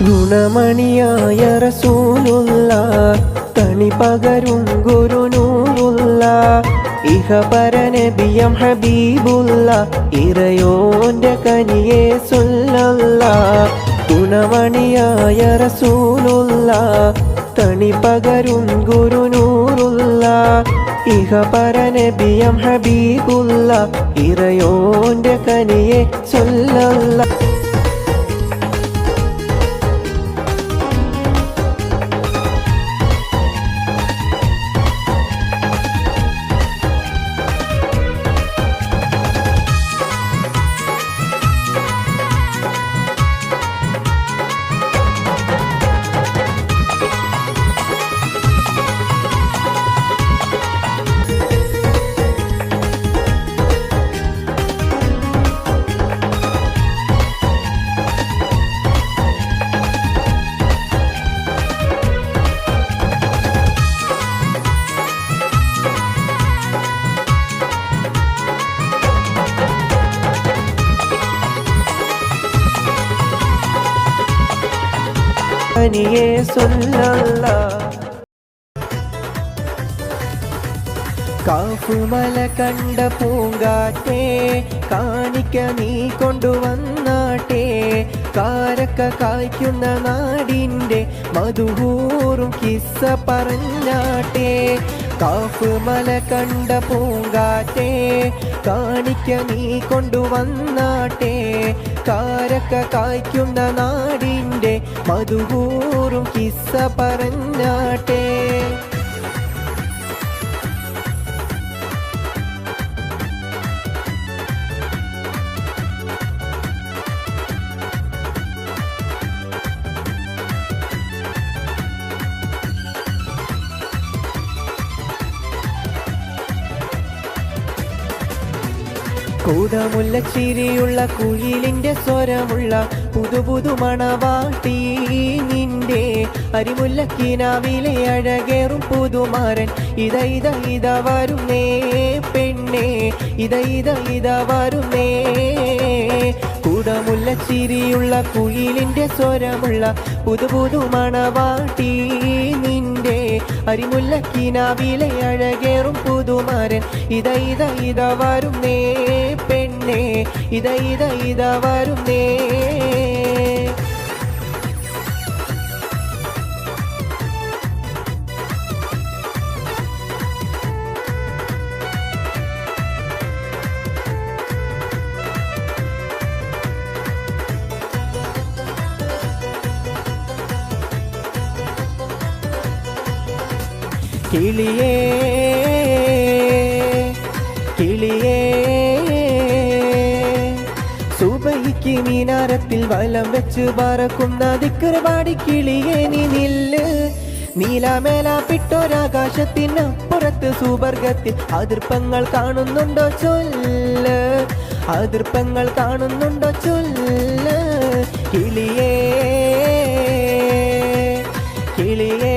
ഗുണമണിയായ റസൂലുള്ള തണി പകരും ഗുരുനൂറുള്ള ഇഹപരനബിയം ഹബീബുള്ള ഇറയോന്റെ കനിയെ സുല്ലല്ല. ഗുണമണിയായ റസൂലുള്ള തണി പകരും ഗുരുനൂറുള്ള ഇഹപരനബിയം ഹബീബുള്ള ഇറയോന്റെ കനിയെ സുല്ലല്ല. കനിയെ സുല്ലല്ല. കാഫുമല കണ്ട പൂങ്കാറ്റേ കാണിക്ക നീ കൊണ്ടുവന്നാട്ടെ. കാരക്ക കായ്ക്കുന്ന നാടിൻ്റെ മധുഹൂറും കിസ്സ പറഞ്ഞാട്ടെ. കാഫുമല കണ്ട പൂങ്കാറ്റേ കാണിക്ക നീ കൊണ്ടുവന്നാട്ടെ. കാരക്ക കായ്ക്കുന്ന നാടിൻ്റെ മധുഹൂറും കിസ്സ പറഞ്ഞാട്ടെ. കൂടമുല്ല ചിരിയുള്ള കുയിലിൻ്റെ സ്വരമുള്ള പുതുപുതു മണവാട്ടി നിന്റെ അരിമുല്ലക്കിനാവിലെ അഴകേറും പുതുമാരൻ ഇത ഇത ഇത വരുന്നേ പെണ്ണേ ഇത ഇത ഇത വരുന്നേ. കൂടമുല്ല ചിരിയുള്ള കുയിലിൻ്റെ സ്വരമുള്ള പുതുപുതു മണവാട്ടി നിന്റെ അരിമുല്ലക്കിനാവിലെ അഴകേറും പുതുമാരൻ ഇത ഇത ഇത വരുന്നേ പെണ്ണേ ഇത ഇത ഇത വരുന്നേ. കിളിയേ കിളിയേ സുബഹിക്ക് മീനാരത്തിൽ വലം വെച്ച് പറക്കുന്ന ദിക്ർ പാടി കിളിയേ നീ നില്ല്. നീലാമേലാപ്പിട്ടൊരാകാശത്തിനപ്പുറത്ത് സുവർഗത്തിൽ അതിർപ്പങ്ങൾ കാണുന്നുണ്ടോ ചൊല്ല്. അതിർപ്പങ്ങൾ കാണുന്നുണ്ടോ ചൊല്ല്. കിളിയേ കിളിയേ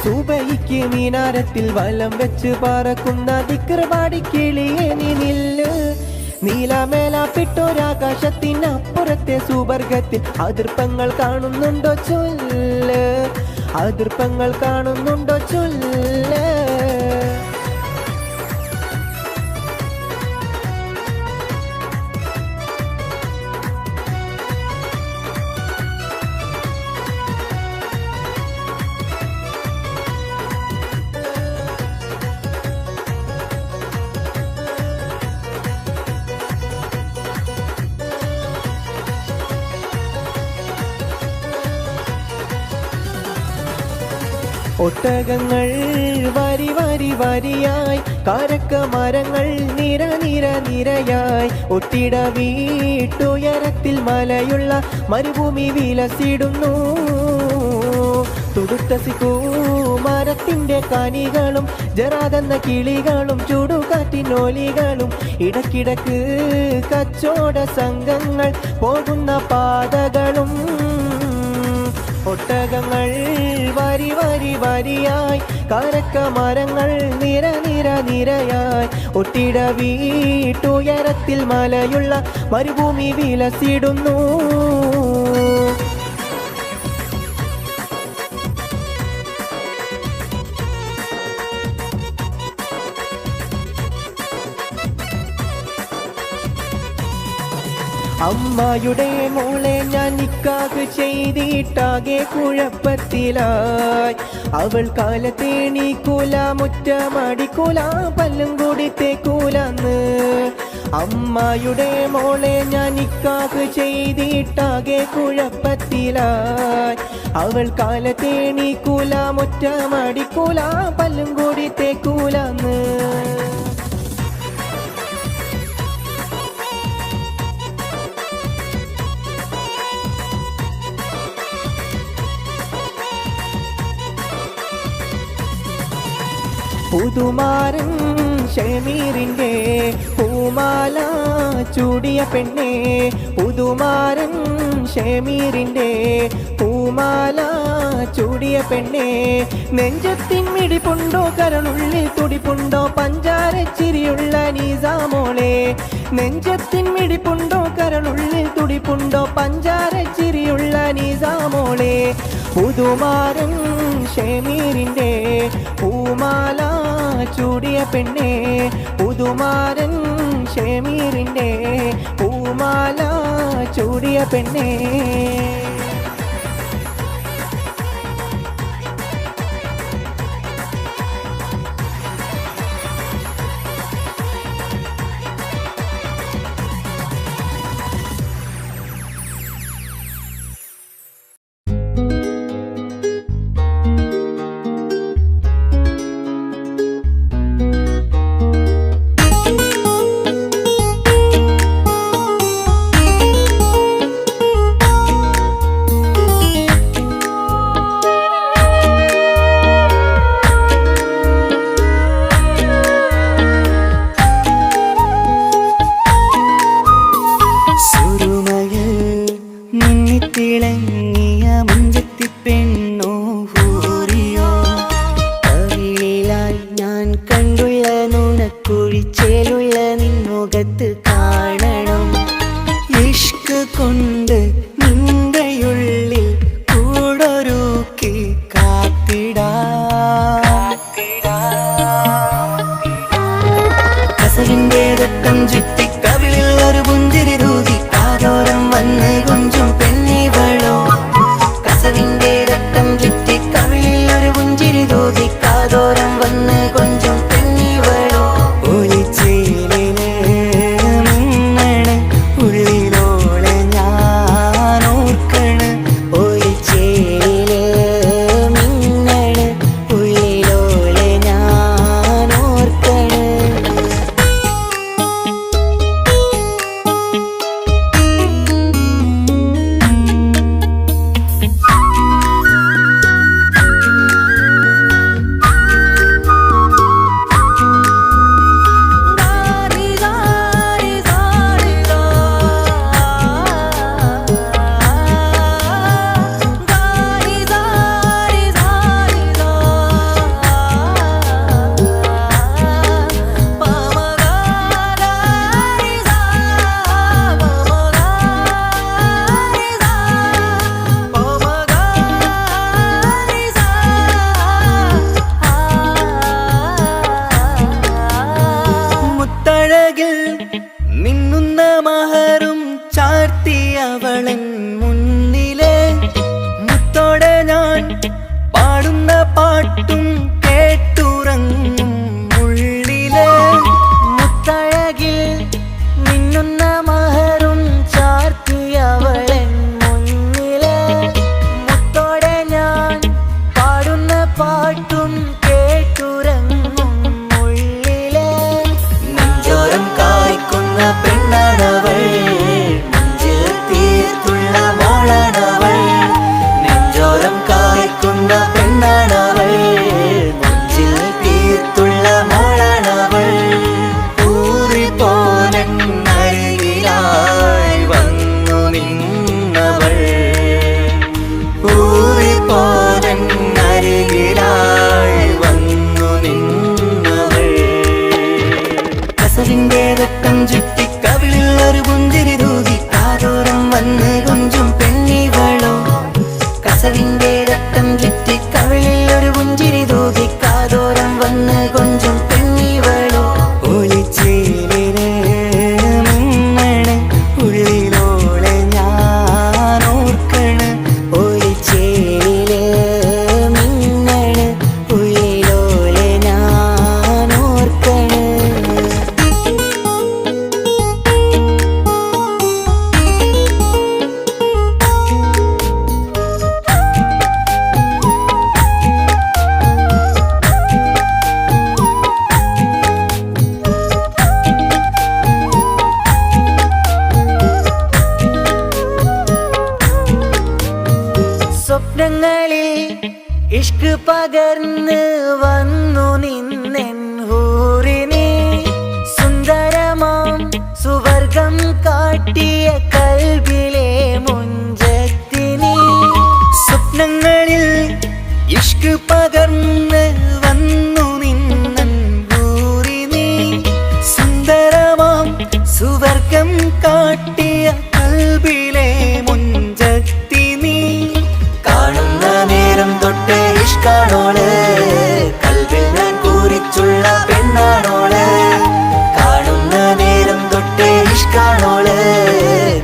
സുബഹിക്ക് മീനാരത്തിൽ വലം വെച്ച് പറക്കുന്ന ദിക്ർ പാടി കിളിയേ നീ നില്ല്. നീലാമേലാപ്പിട്ടൊരാകാശത്തിനപ്പുറത്തെ സുവർഗത്തിൽ അതിർപ്പങ്ങൾ കാണുന്നുണ്ടോ ചൊല്ല്. അതിർപ്പങ്ങൾ കാണുന്നുണ്ടോ ചൊല്ല്. ഒട്ടകങ്ങൾ വരി വരി വരിയായി കാരക്ക മരങ്ങൾ നിര നിര നിരയായി ഒട്ടിട വീട്ടുയരത്തിൽ മലയുള്ള മരുഭൂമി വിലസിടുന്നു. തുടുത്ത സിക്കൂ മരത്തിൻ്റെ കനികളും ജറാതെന്ന കിളികളും ചുടുകാറ്റിനോലികളും ഇടക്കിടക്ക് കച്ചോട സംഘങ്ങൾ പോകുന്ന പാതകളും ഒട്ടകങ്ങൾ വരി വരി വരിയായി, കരക്ക മരങ്ങൾ നിര നിര നിരയായി, ഒട്ടിട വീട്ടുയരത്തിൽ മലയുള്ള മരുഭൂമി വിലസിടുന്നു. അമ്മയുടെ മോളെ ഞാൻ നിക്കാഹ് ചെയ്തിട്ടാകെ കുഴപ്പത്തിലായി. അവൾ കാലത്തേണീക്കൂല, മുറ്റമടിക്കൂല, പല്ലും കൂടി തേക്കൂലന്ന്. അമ്മയുടെ മോളെ ഞാൻ നിക്കാഹ് ചെയ്തിട്ടാകെ കുഴപ്പത്തിലായി. അവൾ കാലത്തേണീക്കൂല, മുറ്റമടിക്കൂല, പല്ലും കൂടി തേക്കൂലന്ന്. പുതുമാരൻ ഷമീറിൻ്റെ പൂമാല ചൂടിയ പെണ്ണേ, പുതുമാരൻ ഷമീറിൻ്റെ പൂമാല ചൂടിയ പെണ്ണേ, നെഞ്ചത്തിൻ മിടിപ്പുണ്ടോ, കരളുള്ളിൽ തുടിപ്പുണ്ടോ, പഞ്ചാരച്ചിരിയുള്ള നിസാമോളെ. നെഞ്ചത്തിൻ മിടിപ്പുണ്ടോ, കരളുള്ളിൽ തുടിപ്പുണ്ടോ, പഞ്ചാരച്ചിരിയുള്ള നിസാമോളെ. പുതുമാരൻ ഷമീറിൻ്റെ പൂമാല ചൂടിയ പെണ്ണേ, പുതുമാരൻ ഷമീറിൻ്റെ പൂമാല ചൂടിയ പെണ്ണേ. തിളങ്ങിയ മുഞ്ചത്തി പെണ്ണോ ഹൂറിയോ, കവിളിലായി ഞാൻ കണ്ടുള്ള നുണക്കുഴിച്ചേലുള്ള നിൻമുഖത്ത് കാണണം. ഇഷ്ക് കൊണ്ട് നിന്റെയുള്ളിൽ കൂടൊരുക്കി കസവിന്റെ രക്തം ചുറ്റി കവിളിൽ ഒരു പുഞ്ചിരി തൂകി കാതോരം വന്ന് കൊഞ്ചും പെണ്ണിവളോ. കസവിന്റെ രക്തം ചുറ്റി കവിളിൽ ഒരു പുഞ്ചിരി തൂകി കാതോരം വന്ന് കൊഞ്ചും പെണ്ണിവളോ. ഒലിച്ചേലിന് മിന്നണ് ഉള്ളിലോളെ ഞാൻ ഓർക്കണ്, ഒലിച്ചേലില് മിന്നണ് ഉള്ളിലോളെ ഞാൻ ഓർക്കണ്. മിന്നുന്ന മഹറും ചാർത്തി അവളൻ മുന്നിലെ, മുത്തോടെ ഞാൻ പാടുന്ന പാട്ടും കേട്ടുറങ്ങും ഉള്ളിലെ. മുത്തഴകിൽ മിന്നുന്ന മഹറും ചാർത്തി അവളൻ മുന്നിലെ, മുത്തോടെ ഞാൻ പാടുന്ന പാട്ടും കേട്ടുറങ്ങും ഉള്ളിലെ. നെഞ്ചോരം കായ്ക്കുന്ന പെണ്ണാണവൾ, നെഞ്ചിൽ തീർത്തുള്ള വന്ന് കൊഞ്ചും പെണ്ണിവളോ കസവിന്റെ രക്തം ചുറ്റി കവിളിൽ ഒരു പുഞ്ചിരി തൂകി കാതോരം വന്ന് കൊഞ്ചും പെണ്ണിവളോ ഒളിച്ചേലിന് മിന്നണ് ഉള്ളിലോളെ ഞാൻ ഓർക്കണ് ഒളിച്ചേലില് മിന്നണ് ഉള്ളിലോളെ ഞാൻ ഓർക്കണ് സ്വപ്നങ്ങളിൽ ഇഷ്ക് പകർന്ന് വന്നു നിന്നെൻ ഹൂറിനെ സുന്ദരമാം സുവർഗം കാട്ടിയ കൽബിലെ മുഞ്ചത്തിനെ സ്വപ്നങ്ങളിൽ ഇഷ്ക് പകർന്ന് വന്നു നിന്നെൻ ഹൂറിനെ സുന്ദരമാം സുവർഗം കാട്ടിയ കൽബിലെ മുഞ്ചത്തിനെ കാണുന്ന നേരം തൊട്ട് ഇഷ്കാണോള് കൽവിൽ ഞാൻ കൂറിച്ചുള്ള പെണ്ണാണോള് കാണുന്ന നേരം തൊട്ട് ഇഷ്കാണോള്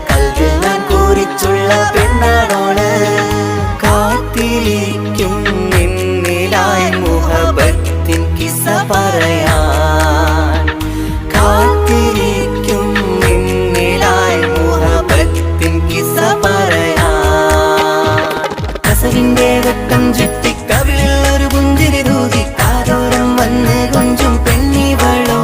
കൽവിൽ ഞാൻ കൂറിച്ചുള്ള പെണ്ണാണോള് കാത്തിരിക്കും നിന്നിലായി മുഹബത്തിൻ കിസ്സ പറയാൻ കാത്തിരിക്കും നിന്നിലായി മുഹബത്തിൻ കിസ്സ പറയാൻ കസവിന്റെ രക്തം ചുറ്റി കവിളിൽ ഒരു പുഞ്ചിരി തൂകി കാതോരം വന്ന് കൊഞ്ചും പെണ്ണിവളോ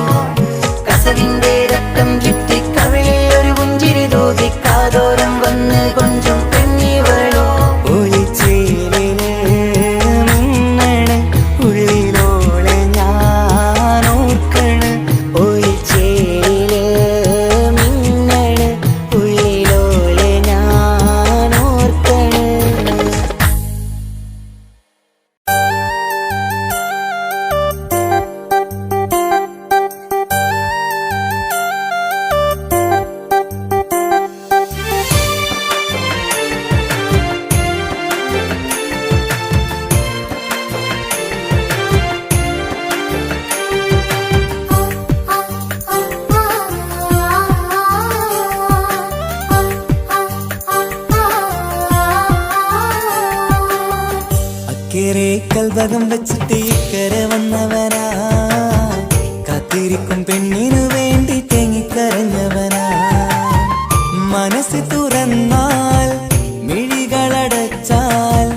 കസവിന്റെ രക്തം ചുറ്റി കവിളിൽ ഒരു പുഞ്ചിരി തൂകി കാതോരം വന്ന് കൊഞ്ചും പെണ്ണിവളോ ഒളിച്ചേലിന് മിന്നണ് ഉള്ളിലോളെ ഞാൻ ഓർക്കണ് ഒളിച്ചേലില് മിന്നണ് ഉള്ളിലോളെ ഞാൻ ഓർക്കണ് അക്കരെ കൽവകം വെച്ചിട്ട് ഇക്കരെ വന്നവനാ കാത്തിരിക്കും പെണ്ണിനു വേണ്ടി തേങ്ങിക്കരഞ്ഞവനാ മനസ്സ് തുറന്നാൽ മിഴികളടച്ചാൽ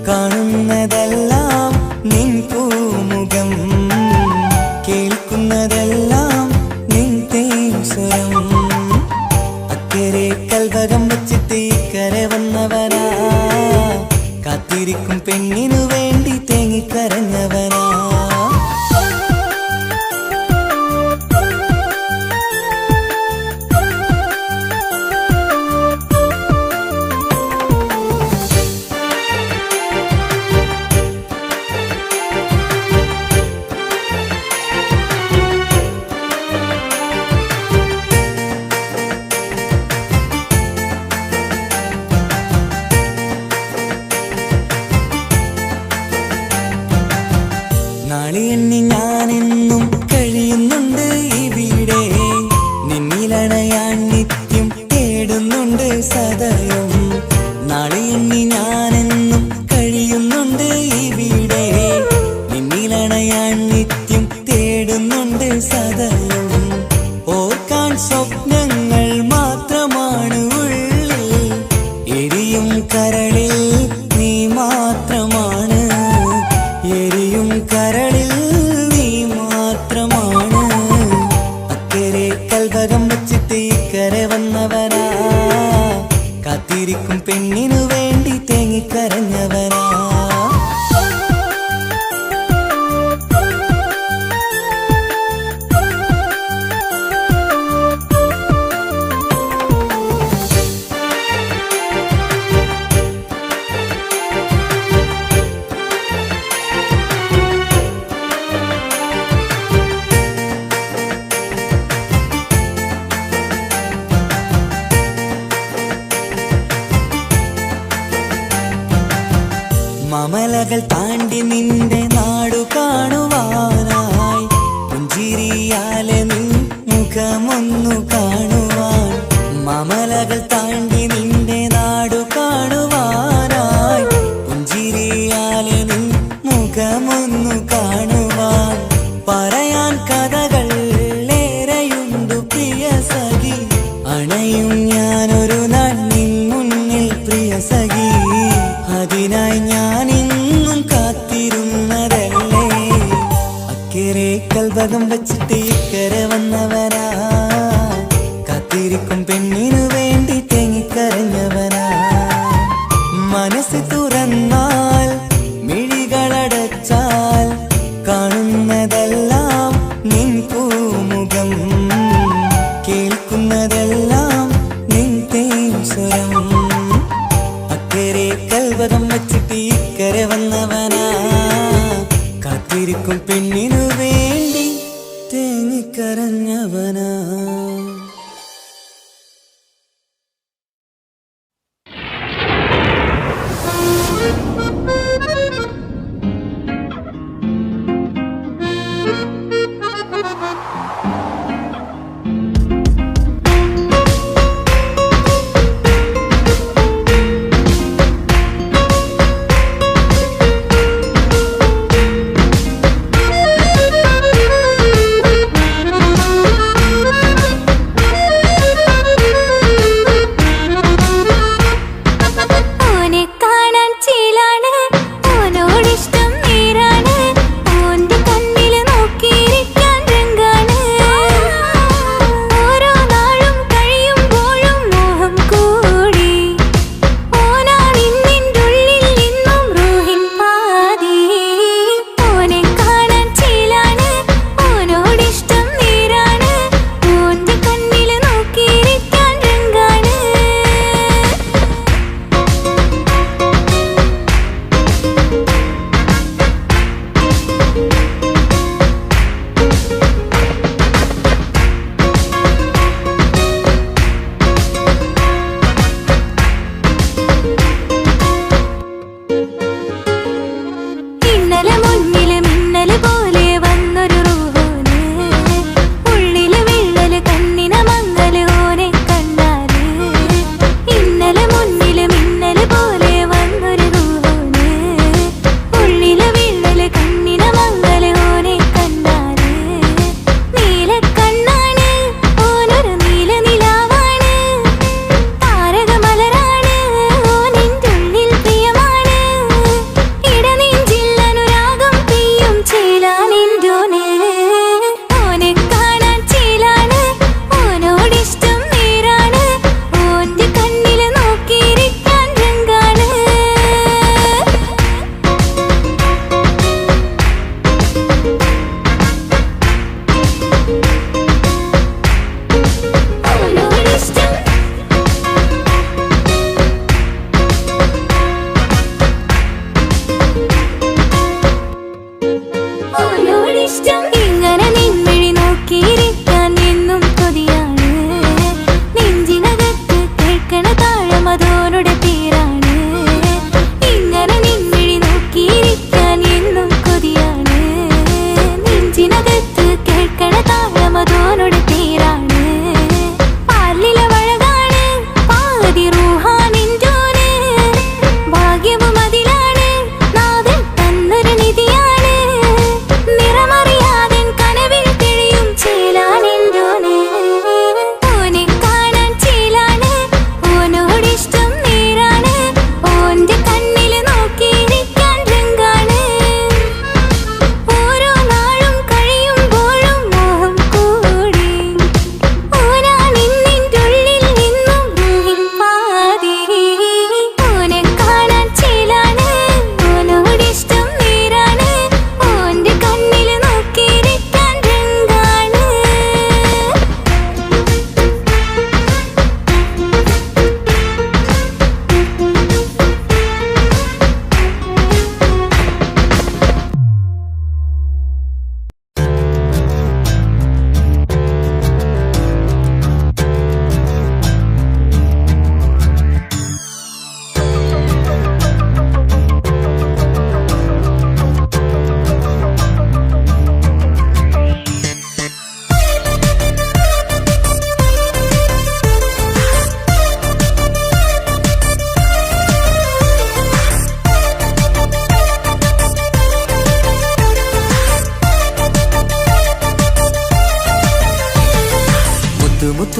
കാണുന്നതെല്ലാം നിൻ പൂമുഖം കേൾക്കുന്നതെല്ലാം നിൻ തേൻ സ്വരം അക്കരെ കൽവകം വെച്ചിട്ട് ഇക്കരെ വന്നവനാ കാത്തിരിക്കും പെണ്ണിനു വേണ്ടി തേങ്ങിക്കരഞ്ഞവനാ നാളെ എണ്ണി ഞാനെന്നും കഴിയുന്നുണ്ട് ഇവിടെ നിന്നിലണയാൻ നിത്യം തേടുന്നുണ്ട് സദയം നാളെ എണ്ണി ഞാനെന്നും കഴിയുന്നുണ്ട് ഇവിടെ നിന്നിലണയാൻ നിത്യം തേടുന്നുണ്ട് സദയം ഓർക്കാൻ സ്വപ്നങ്ങൾ മാത്രമാണ് ഉള്ളിൽ എരിയും കരളിൽ നീ മാത്രമാണ് എരിയും കരളിൽ നീ മാത്രമാണ് അക്കരെ കൽവകം വെച്ചിട്ട് ഇക്കരെ വന്നവനാ കാത്തിരിക്കും പെണ്ണിനു വേണ്ടി തേങ്ങിക്കരഞ്ഞവനാ മമലകൾ താണ്ടി നിന്റെ നാടു കാണുവാനായി പുഞ്ചിരിയാലെ നിൻ മുഖമൊന്നു കാണുവാൻ മമലകൾ താണ്ടി നിന്റെ നാടു കാണുവാനായി പുഞ്ചിരിയാലെ നിൻ മുഖമൊന്നു കാണുവാൻ പറയാൻ കഥകൾ ഏറെയുണ്ടു പ്രിയ സഖി അണയും ഞാനൊരു നാൾ നിൻ മുന്നിൽ പ്രിയ സഖി അതിനായി ഞാൻ ഇന്നും കാത്തിരുന്നതല്ലേ അക്കരെ കൽവകം വച്ചിട്ട് ഇക്കരെ വന്നവനാ കാത്തിരിക്കും പെണ്ണിനു വേണ്ടി തേങ്ങിക്കരഞ്ഞവനാ മനസ്സ് തുറന്നാൽ മിഴികളടച്ചാൽ കാണുന്നതെല്ലാം നിൻ പൂമുഖം കേൾക്കുന്നതെല്ലാം നിൻ തേൻ സ്വരം അക്കരെ കൽവകം വച്ചിട്ട് ഇക്കരെ വന്നവനാ കാത്തിരിക്കും പെണ്ണിനു വേണ്ടി തേങ്ങിക്കരഞ്ഞവനാ.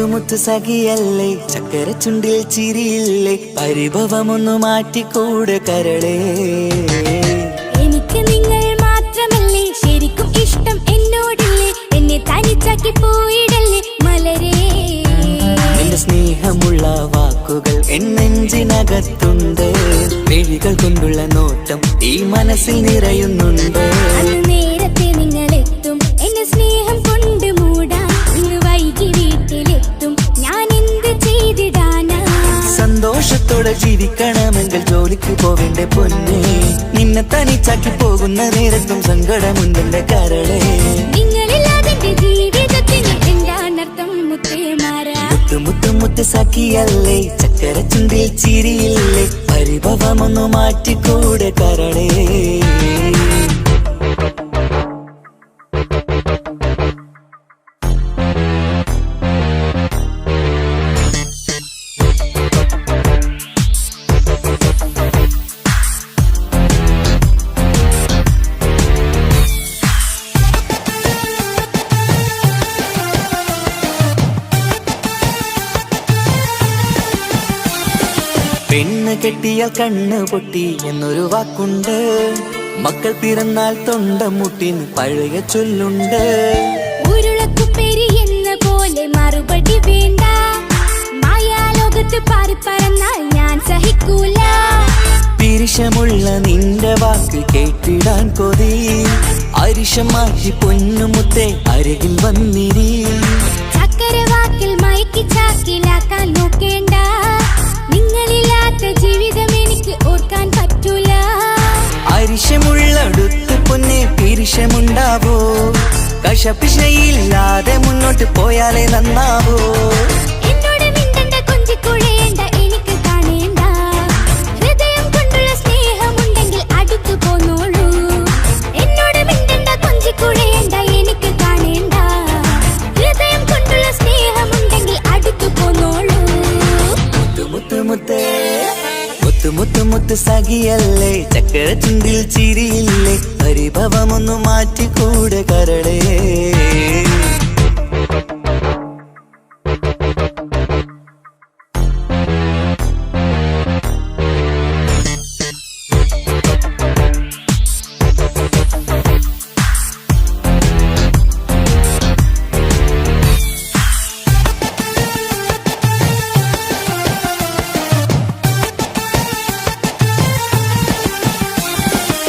മുത്തു സഖിയല്ലേ ചക്കര ചുണ്ടിൽ ചിരിയില്ലേ പരിഭവമൊന്നു മാറ്റിക്കൂടെ കരളേ എനിക്ക് നിങ്ങൾ മാത്രമല്ലേ ശരിക്കും ഇഷ്ടം എന്നോടില്ലേ എന്നെ തനിച്ചാക്കി പോയിടല്ലേ മലരേ നിന്റെ സ്നേഹമുള്ള വാക്കുകൾ എന്നെഞ്ചിനകത്തുണ്ട് മിഴികൾ കൊണ്ടുള്ള നോട്ടം ഈ മനസ്സിൽ നിറയുന്നുണ്ട് അന്ന് നേരത്തെ നിങ്ങളെത്തും എന്നെ സ്നേഹം കൊണ്ട് മൂടാൻ ഇന്ന് വൈകി വീട്ടിലെത്തും ഞാൻ എന്ത് ചെയ്തിടാനാ സന്തോഷത്തോടെ ജീവിക്കണമെങ്കിൽ ജോലിക്ക് പോവേണ്ട പൊന്നേ നിന്നെ തനിച്ചാക്കി പോകുന്ന നേരത്തും സങ്കടമുണ്ടെന്റെ കരളേ നിങ്ങളില്ലാതെ ജീവിതത്തിന് എന്താണർത്ഥം മുത്തേമാരാ മുത്തു മുത്തു മുത്ത് സഖിയല്ലേ ചക്കര ചുണ്ടിൽ ചിരിയില്ലേ പരിഭവമൊന്നു മാറ്റിക്കൂടെ കരളേ പെണ്ണ് കെട്ടിയാൽ കണ്ണ് പൊട്ടി എന്നൊരു വാക്കുണ്ട് മക്കൾ പിറന്നാൽ തൊണ്ട മുട്ടിന് പഴയ ചൊല്ലുണ്ട് ഉരുളക്കുപ്പേരി എന്ന പോലെ മറുപടി വേണ്ട മായാലോകത്ത് പാറിപ്പറന്നാൽ ഞാൻ സഹിക്കൂല പിരിശമുള്ള നിന്റെ വാക്ക് കേട്ടിടാൻ കൊതി അരിശം മാറ്റി പൊന്നുമുത്തേ അരികിൽ വന്നിരി ചക്കരവാക്കിൽ മയക്കി ചാക്കിലാക്കാൻ നോക്കേണ്ട നിങ്ങളില്ലാത്ത ജീവിതം എനിക്ക് ഓർക്കാൻ പറ്റൂല അരിശമുള്ളടുത്ത് പൊന്നെ പിരിശമുണ്ടാവോ കശപിശയില്ലാതെ മുന്നോട്ട് പോയാലേ നന്നാവോ എന്നോട് മിണ്ടണ്ട കൊഞ്ചിക്കുഴയേണ്ട എനിക്ക് കാണേണ്ട ഹൃദയം കൊണ്ടുള്ള സ്നേഹമുണ്ടെങ്കിൽ അടുത്തു പോന്നോളൂ എന്നോട് മിണ്ടണ്ട കൊഞ്ചിക്കുഴയേണ്ട എനിക്ക് കാണേണ്ട ഹൃദയം കൊണ്ടുള്ള സ്നേഹമുണ്ടെങ്കിൽ അടുത്തു പോന്നോളൂ മുത്തു മുത്തു മുത്തേ മുത്തു മുത്തു മുത്ത് സഖിയല്ലേ ചക്കര ചുണ്ടിൽ ചിരിയില്ലേ പരിഭവമൊന്നു മാറ്റിക്കൂടെ കരളേ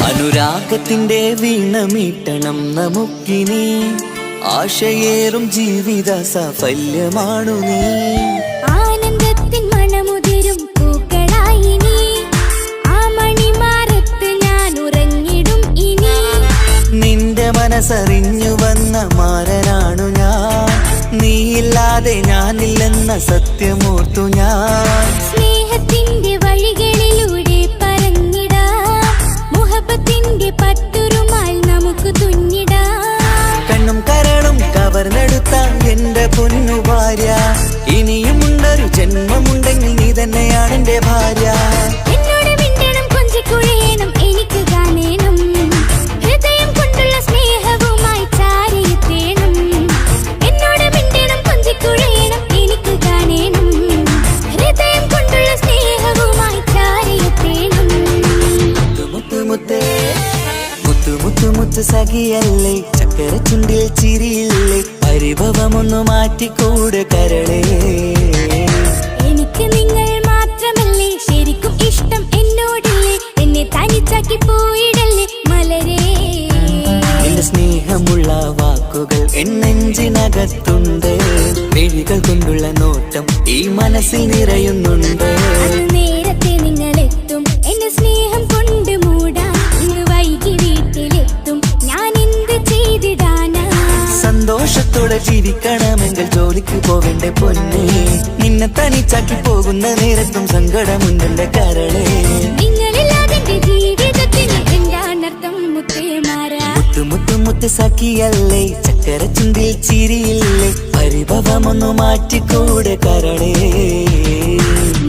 അനുരാഗത്തിന്റെ വീണമീട്ടണം നമുക്കിനി ആശയേറും ജീവിത സാഫല്യമാണു നീ ആനന്ദത്തിൻ മണമുതിരും പൂക്കളായി നീ ആ മണിമാറത്ത് ഞാൻ ഉറങ്ങിടും ഇനി നിന്റെ മനസ്സറിഞ്ഞു വന്ന മാരനാണു ഞാൻ നീയില്ലാതെ ഞാനില്ലെന്ന സത്യമോർത്തു ഞാൻ സ്നേഹത്തിന്റെ വഴികളിലൂടെ പറന്നിടാം മുഹബത്തിന്റെ പട്ടുറുമാൽ നമുക്ക് തുന്നിടാം കണ്ണും കരളും കവർന്നെടുത്ത എന്റെ പൊന്നു ഭാര്യ ഇനിയുമുണ്ടൊരു ജന്മമുണ്ടെങ്കിൽ നീ തന്നെയാണ് എന്റെ ഭാര്യ എന്നോട് മിണ്ടണം കൊഞ്ചിക്കുഴയണം എനിക്ക് കാണണം ഹൃദയം കൊണ്ടുള്ള സ്നേഹവുമായി ചാരിയെത്തേണം എന്നോട് മിണ്ടണം കൊഞ്ചിക്കുഴയണം എനിക്ക് കാണണം ഹൃദയം കൊണ്ടുള്ള സ്നേഹവുമായി ചാരിയെത്തേണം മുത്തു മുത്തേ മുത്തു മുത്തു മുത്തു സഖിയല്ലേ ചക്കര ചുണ്ടിൽ ചിരിയില്ലേ പരിഭവമൊന്നു മാറ്റിക്കൂടെ കരളേ എനിക്ക് നിങ്ങൾ മാത്രമല്ലേ ശരിക്കും ഇഷ്ടം എന്നോടില്ലേ എന്നെ തനിച്ചാക്കി പോയിടല്ലേ മലരേ നിന്റെ സ്നേഹമുള്ള വാക്കുകൾ എന്നെഞ്ചിനകത്തുണ്ട് മിഴികൾ കൊണ്ടുള്ള നോട്ടം ഈ മനസ്സിൽ നിറയുന്നുണ്ട് അന്ന് നേരത്തെ നിങ്ങളെത്തും എന്നെ സ്നേഹം കൊണ്ട് മൂടാൻ ഇന്ന് വൈകി വീട്ടിലെത്തും ഞാൻ എന്ത് ചെയ്തിടാനാ സന്തോഷത്തോടെ ജീവിക്കണമെങ്കിൽ ജോലിക്ക് പോവേണ്ട പൊന്നേ നിന്നെ തനിച്ചാക്കി പോകുന്ന നേരത്തും സങ്കടമുണ്ടെന്റെ കരളേ നിങ്ങളില്ലാതെ ജീവിതത്തിന് എന്താണർത്ഥം മുത്തേമാരാ മുത്തു മുത്തു മുത്ത് സഖിയല്ലേ ചക്കര ചുണ്ടിൽ ചിരിയില്ലേ പരിഭവമൊന്നു മാറ്റിക്കൂടെ കരളേ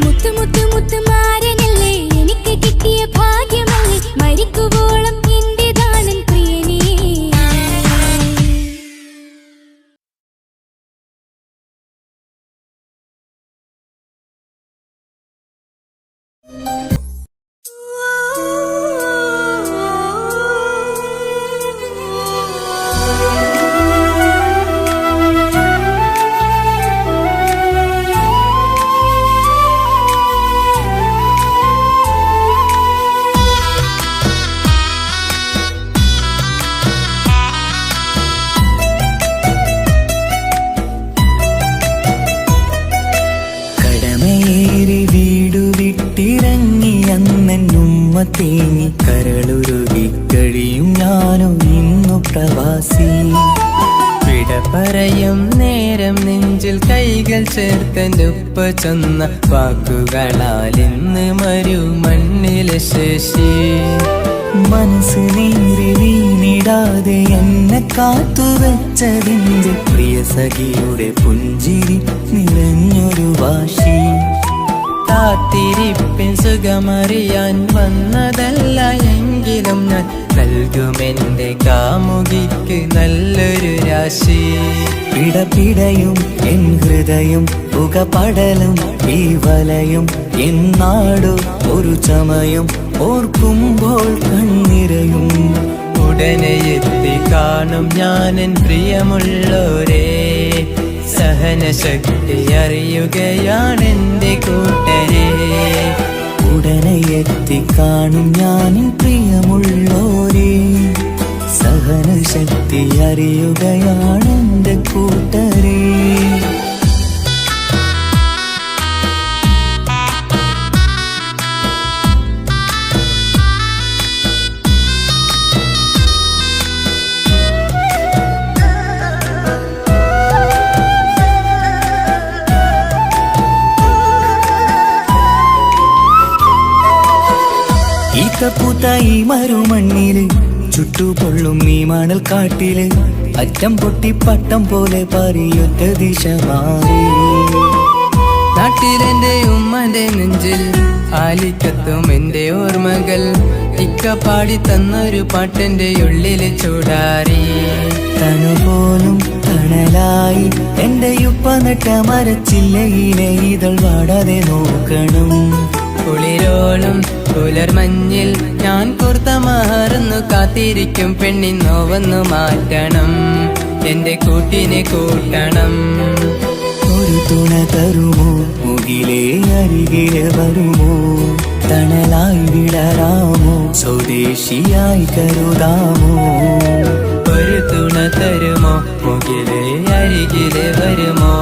മുത്തു മുത്തു മുത്തുമാരനല്ലേ എനിക്ക് കിട്ടിയ ഭാഗ്യമല്ലേ മരിക്കുവോളം വിട്ടിറങ്ങി അന്നെന്നുമ്മ തേങ്ങി കരളുരുകി കഴിയും ഞാനും ഇന്നു പ്രവാസി. വിട പറയും നേരം നെഞ്ചിൽ കൈകൾ ചേർത്തെന്റെ ഉപ്പ ചെന്ന വാക്കുകളാൽ ഇന്ന് മരു മണ്ണിലെ ശേഷി. മനസ്സ് നീറി വീണിടാതെ എന്നെ കാത്തുവെച്ചതിന്റെ പ്രിയ സഖിയുടെ പുഞ്ചിരി നിറഞ്ഞൊരു വാശി. കാത്തിരിപ്പിൻ സുഖമറിയാൻ വന്നതല്ല എങ്കിലും ഞാൻ നൽകുമെന്റെ കാമുകിക്ക് നല്ലൊരു രാശി. പിടപിടയും എൻ ഹൃദയം പുകപടലും ഈ വലയും എന്നാടോ ഒരു ചമയം ഓർക്കുമ്പോൾ കണ്ണിരയും. ഉടനെ എത്തി കാണും ഞാനെൻ പ്രിയമുള്ളോരേ, സഹനശക്തി അറിയുകയാണെന്റെ കൂട്ടരെ. ഉടനെ എത്തി കാണും ഞാനിൻ പ്രിയമുള്ളോരേ, സഹനശക്തി അറിയുകയാണെന്റെ കൂട്ടരേ. ഈത്തപ്പൂത്ത ഈ മരുമണ്ണില് ചുട്ടുപൊള്ളും ഈ മണൽ കാട്ടില് അറ്റം പൊട്ടി പട്ടം പോലെ പറയൊറ്റ ദിശ മാറി. നാട്ടിലെന്റെ ഉമ്മന്റെ നെഞ്ചിൽ ആലിക്കത്തും എന്റെ ഓർമ്മകൾ ഇക്ക പാടി തന്നൊരു പാട്ടെന്റെ ഉള്ളില് ചൂടാറി. തണുപോലും തണലായി എന്റെ ഉപ്പ നട്ട മരച്ചില്ലയിലെ ഇതൾ വാടാതെ നോക്കണം. കുളിരോളും പുലർമഞ്ഞിൽ ഞാൻ കുർത്ത മാറുന്നു കാത്തിരിക്കും പെണ്ണിൻ നോവന്നു മാറ്റണം, എന്റെ കൂട്ടിനെ കൂട്ടണം. ഒരു തുണ തരുമോ മുകിലേ അരികിലെ വരുമോ, തണലായി വിടരാമോ സ്വദേശിയായി കരുതാമോ. ഒരു തുണ തരുമോ മുകിലേ അരികിലെ വരുമോ,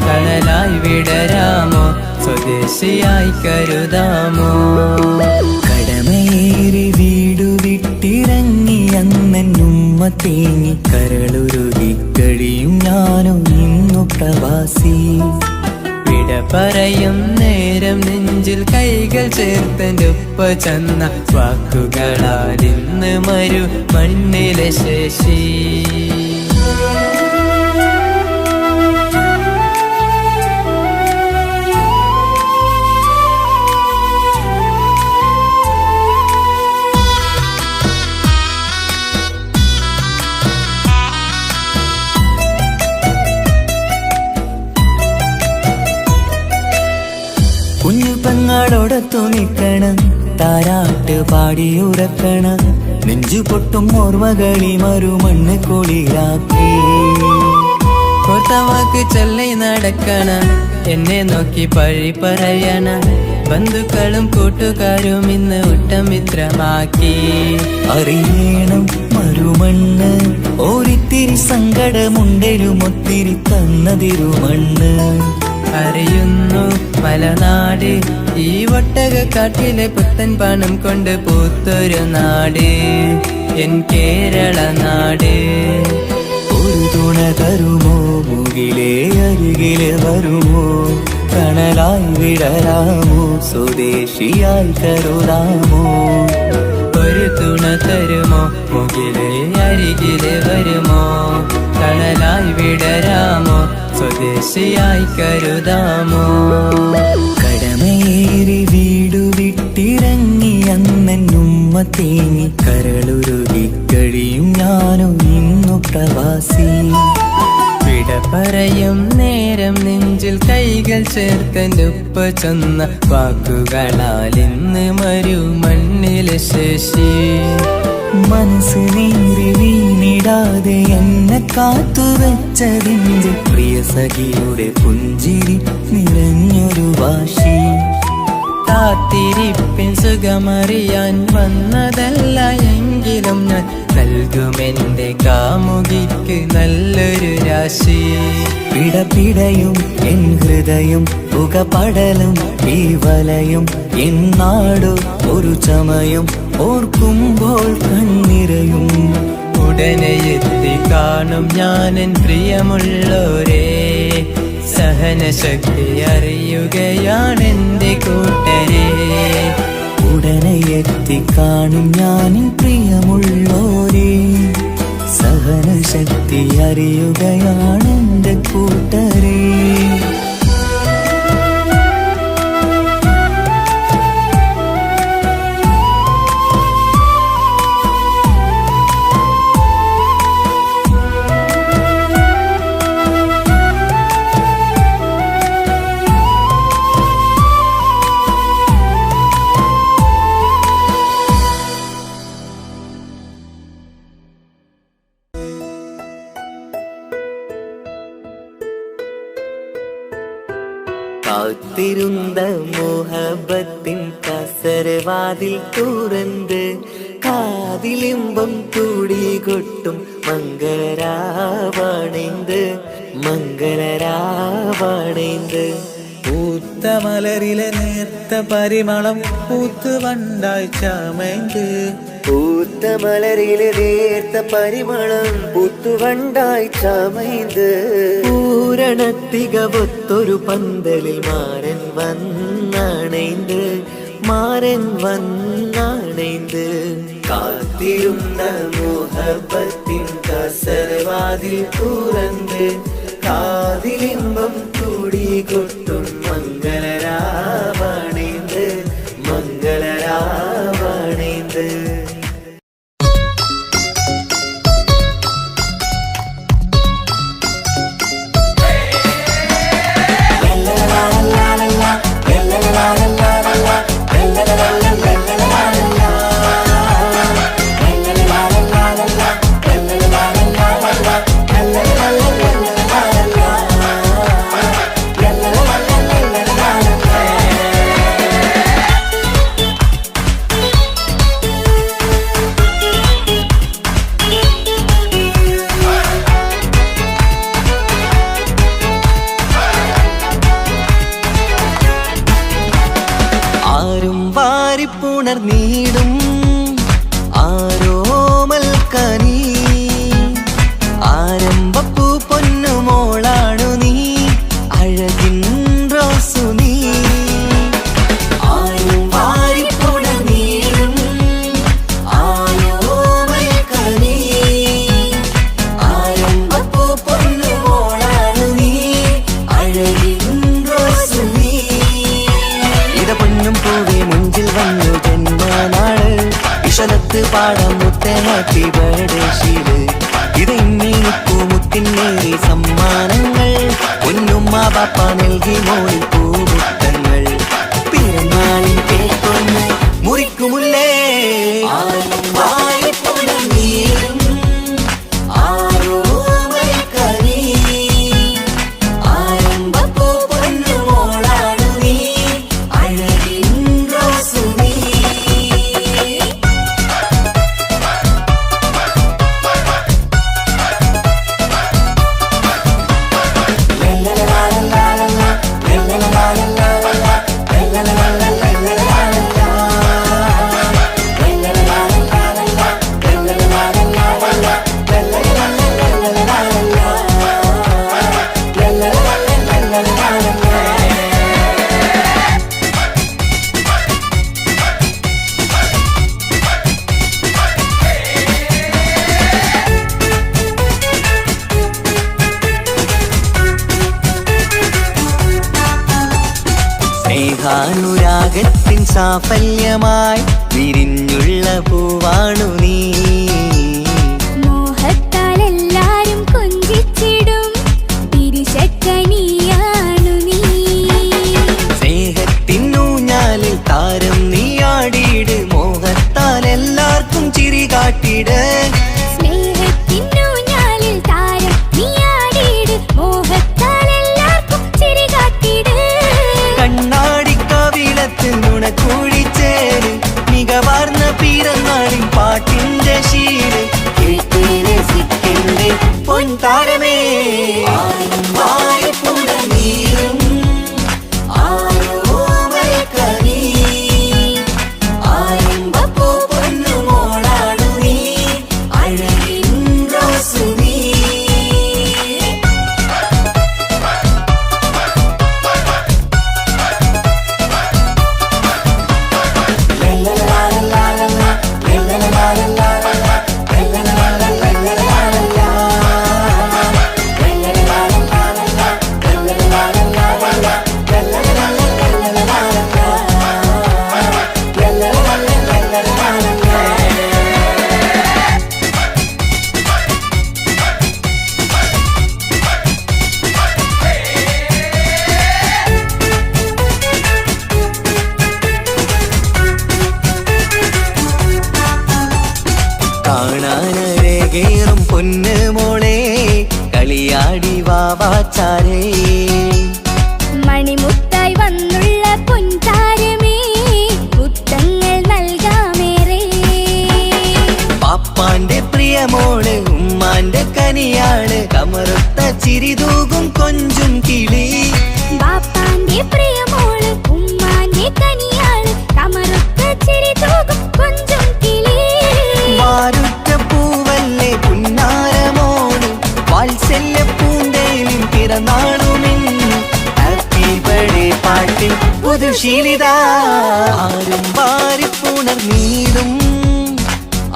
തണലായി വിടരാമോ സ്വദേശിയായി കരുതാമോ. കടമയേറി വീടു വിട്ടിറങ്ങി അന്നെന്നുമ്മ തേങ്ങി കരളുരുകി കഴിയും ഞാനും ഇന്നു പ്രവാസി. വിട പറയും നേരം നെഞ്ചിൽ കൈകൾ ചേർത്തെന്റെ ഉപ്പ ചെന്ന വാക്കുകളാൽ ഇന്ന് മരു മണ്ണിലെ ശേഷി. കുഞ്ഞു പെങ്ങളോടൊത്തു നിൽക്കണം, താരാട്ട് പാടിയുറക്കണം, നെഞ്ചു പൊട്ടും ഓർമ്മകളി മറുമണ്ണ് കുളിരാക്കി. കോർത്തവാക്ക് ചൊല്ലി നടക്കണ, എന്നെ നോക്കി പഴി പറയണ, ബന്ധുക്കളും കൂട്ടുകാരും ഇന്ന് ഉട്ടമിത്രമാക്കി. അറിയണം മറുമണ്ണ് ഓരിത്തിരി സങ്കടമുണ്ടേലും ഒത്തിരി തന്നതിരുമണ്ണ്. അറിയുന്നു മലനാട് ഈ ഒട്ടകക്കാട്ടിലെ പുത്തൻ പണം കൊണ്ട് പൂത്തൊരു നാട്, എൻ കേരള നാട്. ഒരു തുണ തരുമോ മുകിലേ അരികിലെ വരുമോ, തണലായി വിടരാമോ സ്വദേശിയായി കരുതാമോ. ഒരു തുണ തരുമോ മുകിലേ അരികിലെ വരുമോ, തണലായി വിടരാമോ സ്വദേശിയായി കരുതാമോ. കടമയേറി വീടു വിട്ടിറങ്ങി അന്നെന്നുമ്മ തേങ്ങി കരളുരുകി കഴിയും ഞാനും ഇന്നു പ്രവാസി. വിട പറയും നേരം നെഞ്ചിൽ കൈകൾ ചേർത്തെന്റെ ഉപ്പ ചെന്ന വാക്കുകളാൽ ഇന്ന് മരു മണ്ണിലെ ശേഷി. മനസ്സ് നീറി വീണിടാതെ എന്നെ കാത്തുവെച്ചതിന്റെ പ്രിയ സഖിയുടെ പുഞ്ചിരി നിറഞ്ഞൊരു വാശി. കാത്തിരിപ്പിൻ സുഖമറിയാൻ വന്നതല്ല എങ്കിലും ഞാൻ നൽകുമെന്റെ കാമുകിക്ക് നല്ലൊരു രാശി. പിടപിടയും എൻ ഹൃദയം പടലും ഈ വലയും എന്നാടു ഒരു ചമയം ഓർക്കുമ്പോൾ കണ്ണിരയും. ഉടനെ എത്തി കാണും ഞാനെൻ പ്രിയമുള്ളോരേ, സഹനശക്തി അറിയുകയാണെന്റെ കൂട്ടരെ. ഉടനെ എത്തിക്കാണും ഞാനിൻ പ്രിയമുള്ളോരേ, സഹനശക്തി അറിയുകയാണെന്റെ കൂട്ടരേ. കാത്തിരുந்த മോഹബത്തിൻ കസരവാതിൽ തുറന്ന് കാതിലിമ്പം കൂടി കൊട്ടും മംഗളരാവണൈந்து മംഗളരാവണൈந்து. പൂത്ത മലരിലെ നേർത്ത പരിമളം പൂത്ത് വണ്ടായി ചമൈந்து, പൂത്ത മലരിലെ നേർത്ത പരിമളം പൂത്തുവണ്ടായി ചമൈந்து. പൂരണത്തികവൊത്തൊരു പന്തലിൽ മാരൻ വന്നണൈந்து മാരൻ വന്നണൈந்து. കാത്തിരുന്ന മോഹബത്തിൻ കസരവാതിൽ തുറന്ന് കാതിലിമ്പം കൂടി കൊട്ടും മംഗളരാവണൈந்து മംഗളരാവണൈந்து. നീടും ആരോമൽ കനി ആരംഭപ്പൂ പൊന്നുമോളാണു നീ അഴകിൻ റോസു നീ. ആരും വാരിപ്പുണർ നീടും ആരോമൽ കനി ആരംഭപ്പൂ പൊന്നുമോളാണു നീ അഴകിൻ റോസു നീ. ഇത പൊന്നും പൂവേ മുഞ്ചിൽ വന്നു ജന്മനാള് ഇശലത്ത് പാടാം മുത്തേ ഹാപ്പി ബർത്ത്ഡേ ഷീല്. ഇത് ഇന്നിപ്പൂ മുത്തിനേറി സമ്മാനങ്ങൾ പൊന്നുമ്മ ബാപ്പ നൽകി മോളിൽ പൂമുത്തങ്ങൾ. പിറന്നാളിൽ കേക്കൊന്ന് മുറിക്കുമുല്ലേ ആരും വാരിപ്പുണർ നീടും ആരോമൽ കനി ആരംഭപ്പൂ പൊന്നുമോളാണു നീ അഴകിൻ റോസു നീ. സ്നേഹാനുരാഗത്തിൻ സാഫല്യമായി വിരിഞ്ഞുള്ള പൂവാണു നീ. മോഹത്താൽ എല്ലാരും കൊഞ്ചിച്ചിടും തിരിശക്കനിയാണു നീ. സ്നേഹത്തിനൂഞ്ഞാലിൽ താരം നീ ആടിയിട് മോഹത്താൽ എല്ലാവർക്കും ചിരി കാട്ടിട്. സ്നേഹത്തിനൂഞ്ഞാലിൽ താരം നീയാടിയിട് മോഹത്താൽ എല്ലാവർക്കും ചിരി കാട്ടിട്. കണ്ണാടിക്കവിളത്തിൽ നുണക്കൂടിച്ചേര് മികവാർന്ന പിറന്നാളിൻ പാട്ടിന്റെ ശീല് കേട്ട് രസിക്കണ്ടേ പൊൻതാരമേ. ആരും വാരിപ്പുണർ നീടും വാവാച്ചാരേ മണിമുത്തായി വന്നുള്ള പൊൻതാരമേ മുത്തങ്ങൾ നൽകാമേറെ പാപ്പാന്റെ പ്രിയമോള് ഉമ്മാന്റെ കനിയാള് കമറുത്ത ചിരിതൂകും കൊഞ്ചും കിളി ബാപ്പാന്റെ പ്രിയമോള് ഉമ്മാന്റെ കനിയാള് കമറുത്ത ചിരിതൂകും കൊഞ്ചും കിളി വാരുറ്റ പൂവല്ലേ പുന്നാരമോള് വാത്സല്യ പൂന്തേലിൻ പിറന്നാളുമിൻ ഹാപ്പി ബർത്ത്ഡേ പാട്ടിൽ പുതുശീലിത ആരും വാരിപ്പുണർന്നീടും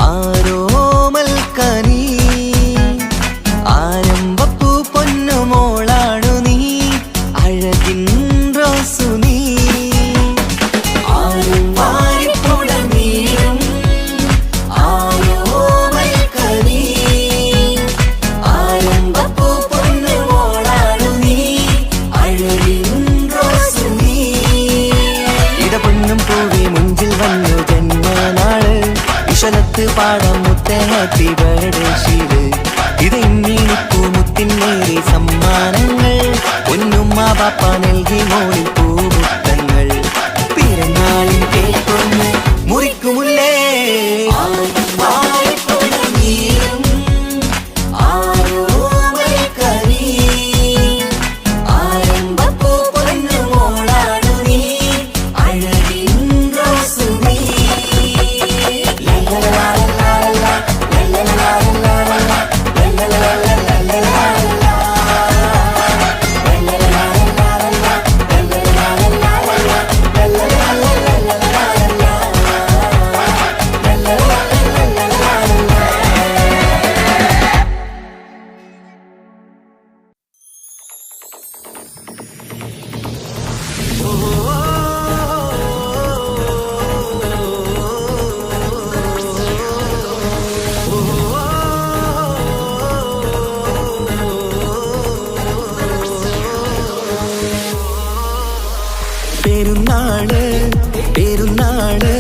ആരോമൽ കനി ആരംഭപ്പൂ പൊന്നുമോളാണു നീ അഴകിൻ റോസു നീ ആരും വാരിപ്പുണർന്നീടും ആരോമൽ കനി ആരംഭപ്പൂ പൊന്നുമോളാണു നീ അഴകിൻ റോസു നീ ഇടപൊന്നും പൂവി മുഞ്ചിൽ വന്നു ജന്മനാള് വിഷലത്ത് പാടാം മുത്തേ ഹാപ്പി ബർത്ത്ഡേ ഷീല് ഇതെന്നിപ്പൂ മുത്തിനേറെ സമ്മാനങ്ങൾ പൊന്നുമ്മ പാപ്പ നൽകി മോളിൽ പൂമുത്തങ്ങൾ പിറന്നാളിൻ കേക്കൊന്ന് മുറിക്കുമുല്ലേ ആരോമൽ കനി ആരംഭപ്പൂ പൊന്നുമോളാണു നീ അഴകിൻ റോസു നീ പെരുന്നാള് പെരുന്നാള്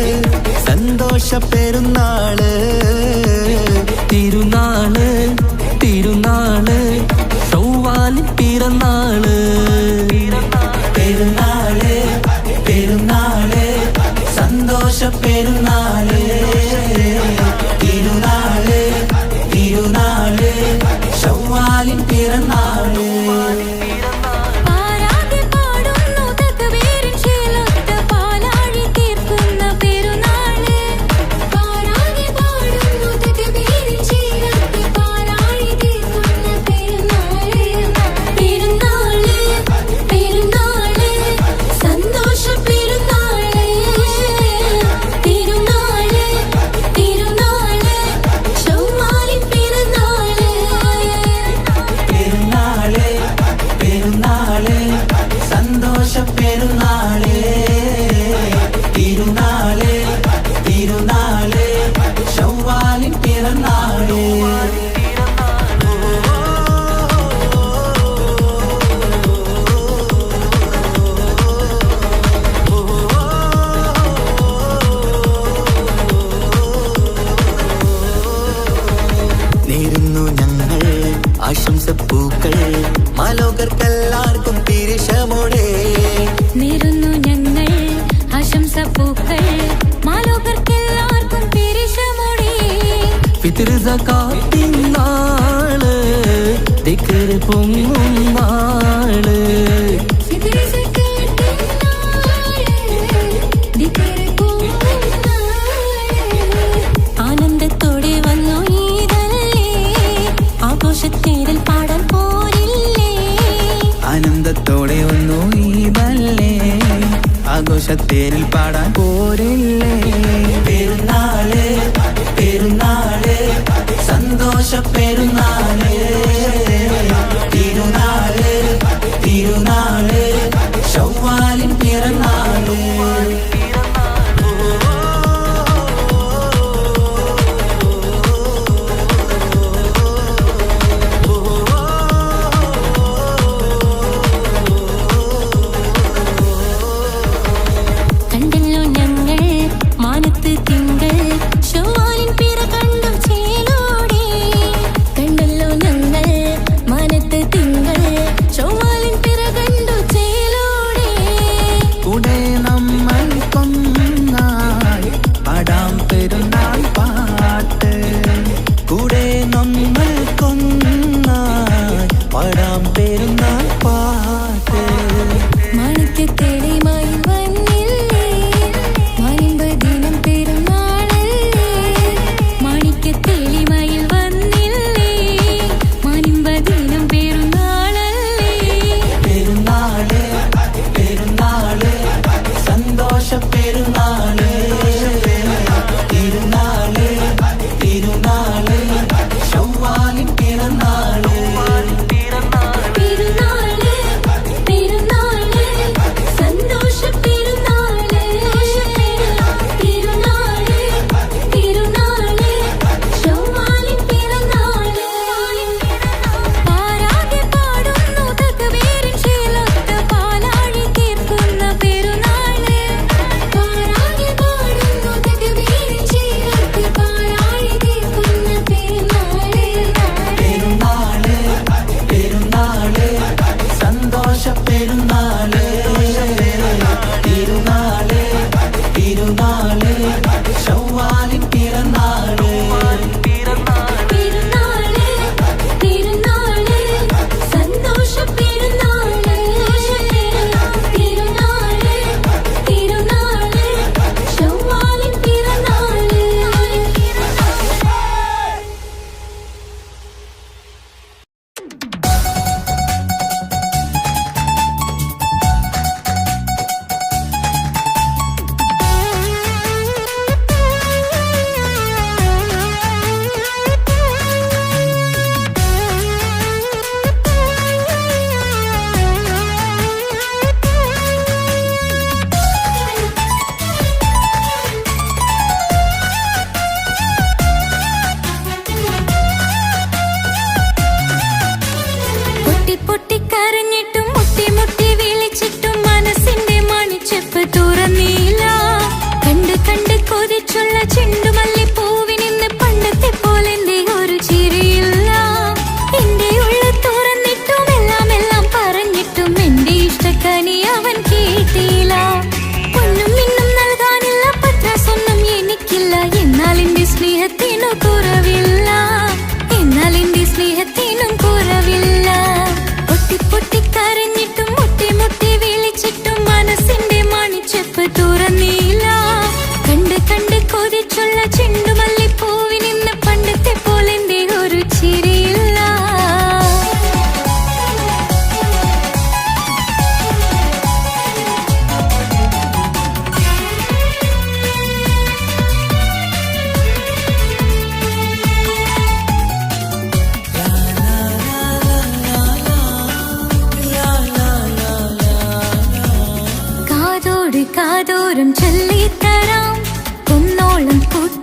സന്തോഷ പെരുന്നാള് തിരുനാള് തിരുനാള് ചൊവ്വാലിൻ പിറന്നാള് പെരുന്നാള് പെരുന്നാള് സന്തോഷ പെരുന്നാള് തിരുനാള് തിരുനാള് ചൊവ്വാലിൻ പിറന്നാള് പാരാകെ പാടുന്നു തകവേറിൻ ശീലത്ത് പാലാഴി തീർക്കുന്ന പെരുന്നാള് പാരാകെ പാടുന്നു തകവേറിൻ ശീലത്ത് പാലാഴി തീർക്കുന്ന പെരുന്നാള് പെരുന്നാള് പെരുന്നാള് സന്തോഷ പെരുന്നാള് തിരുനാള് തിരുനാള് ചൊവ്വാലിൻ പിറന്നാള് പെരുന്നാള് പെരുന്നാള് സന്തോഷ പെരുന്നാള് തിരുനാള് തിരുനാള് ചൊവ്വാലിൻ പിറന്നാള് നേരുന്നു ഞങ്ങൾ ആശംസപ്പൂക്കൾ മാലോകർക്കെല്ലാവർക്കും തിരിശമോടെ നേരുന്നു ഞങ്ങൾ ആശംസപ്പൂക്കൾ മാലോകർക്കെല്ലാവർക്കും പെരിശമോടെ ഫിത്ർ സകാത്തിൻ നാള് ദിക്ർ പൊങ്ങും നാള് ആനന്ദത്തോടെ വന്നു ഈദല്ലേ ആഘോഷത്തേരിൽ പാടാൻ പോരില്ലേ ആനന്ദത്തോടെ ഒന്നു ഈദല്ലേ ആഘോഷത്തേരിൽ പാടാൻ പോരില്ലേ പെരുന്നാള് പെരുന്നാള് സന്തോഷ പെരുന്നാള് തിരുനാള് തിരുനാള് ചൊവ്വാലിൻ പിറന്നാള് കണ്ടല്ലോ ഞങ്ങൾ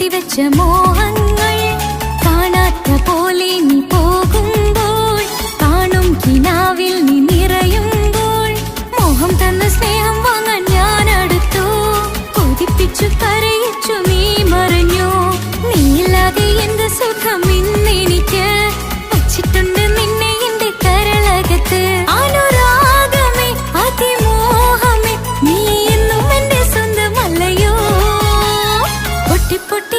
പൂട്ടിവെച്ച മോഹങ്ങൾ കാണാത്ത പോലെ നീ പോകുമ്പോൾ, കാണും കിനാവിൽ നീ നിറയുമ്പോൾ, മോഹം തന്ന സ്നേഹം വാങ്ങാൻ ഞാൻ അടുത്തു, കൊതിപ്പിച്ചു കരയിച്ചു നീ മറഞ്ഞു. നീയില്ലാതെ എന്ത് സുഖം ഇന്നെനിക്ക്, വച്ചിട്ടുണ്ട് നിന്നെ എന്റെ കരളകത്ത്. അനുരാഗമേ അതിമോഹമേ നീ എന്നും എന്റെ സ്വന്തമല്ലയോ. പൊട്ടി പൊട്ടി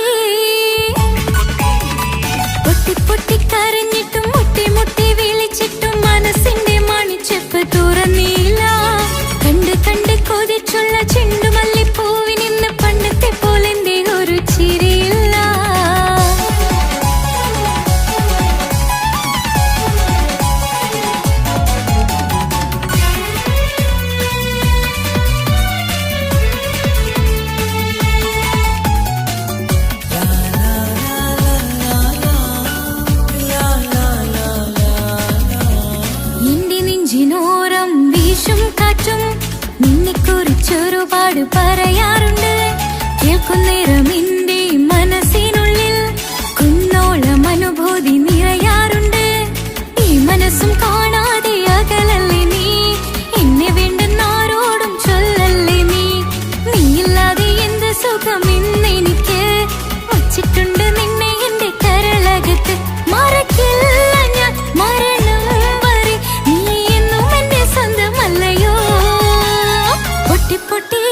പൊട്ടി പൊട്ടി കരഞ്ഞിട്ടും മുട്ടി മുട്ടി വിളിച്ചിട്ടും മനസ്സിന്റെ മണിച്ചെപ്പ് തുറന്നില്ല. കണ്ട് കണ്ട് കൊതിച്ചുള്ള ചെണ്ടുമല്ലിപ്പൂവിനിന്ന് പണ്ടത്തെ പോലെന്റെ ഒരു ചിരിയില്ല. എന്റെ നെഞ്ചിനോരം വീശും കാറ്റും നിന്നെക്കുറിച്ചൊരുപാട് പറയാറുണ്ട്. കേൾക്കുന്നേരം എന്റെ മനസ്സിനുള്ളിൽ കുന്നോളം അനുഭൂതി നിറയാറുണ്ട്. ഈ മനസ്സും കാണാതെ അകലല്ലേ നീ, എന്നെ വേണ്ടെന്നാരോടും ചൊല്ലല്ലേ നീ. നീയില്ലാതെ എന്ത് സുഖം ഇന്നെനിക്ക്, വച്ചിട്ടുണ്ട് നിന്നെ എന്റെ കരളകത്ത്. മറക്കില്ല ഞാൻ മരണം വരെ നീ എന്നും എന്റെ സ്വന്തമല്ലയോ. പൊട്ടി പൊട്ടി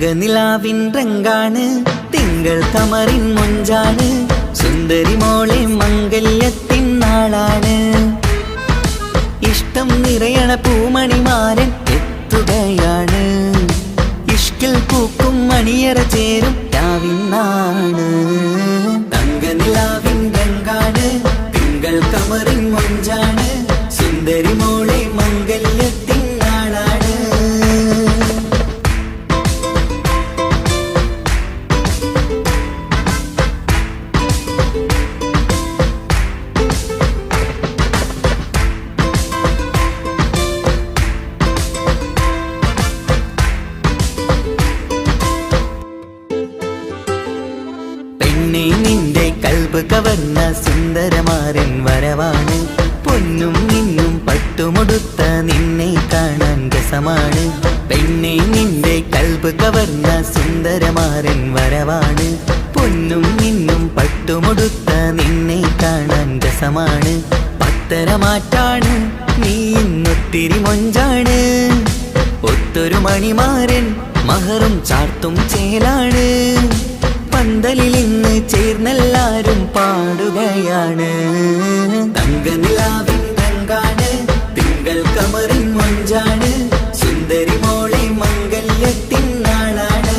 തങ്കനിലാവിൻ രംഗാണ് തിങ്കൾ കമറിൻ മൊഞ്ചാണ് സുന്ദരി മോളെ മംഗല്യത്തിൻ നാളാണ് ഇഷ്ടം നിറയണ പൂമണിമാരൻ എത്തുകയാണ് ഇഷ്കിൽ പൂക്കും മണിയറ ചേരും രാവിനാണ് തങ്കനിലാവിൻ രംഗാണ് തിങ്കൾ കമറിൻ മൊഞ്ചാണ് സുന്ദരി മോളെ മംഗല്യത്തിൻ നാളാണ് നിന്റെ കൽബ് കവർന്ന സുന്ദരമാരൻ വരവാണ് പൊന്നും നിന്നും പട്ടുമൊടുത്ത നിന്നെ കാണാൻ രസമാണ് പെണ്ണെ നിന്റെ കൽബ് കവർന്ന സുന്ദരമാരൻ വരവാണ് പൊന്നും നിന്നും പട്ടുമൊടുത്ത നിന്നെ കാണാൻ രസമാണ് പത്തരമാറ്റാണ് നീ ഇന്നൊത്തിരി മൊഞ്ചാണ് ഒത്തൊരു മണിമാരൻ മഹറും ചാർത്തും ചേലാണ് പന്തലിൽ ഇന്ന് ചേർന്നെല്ലാരും പാടുകയാണ് തങ്കനിലാവിൻ രംഗാണ് തിങ്കൾ കമറിൻ മൊഞ്ചാണ് സുന്ദരി മോളെ മംഗല്യത്തിൻ നാളാണ്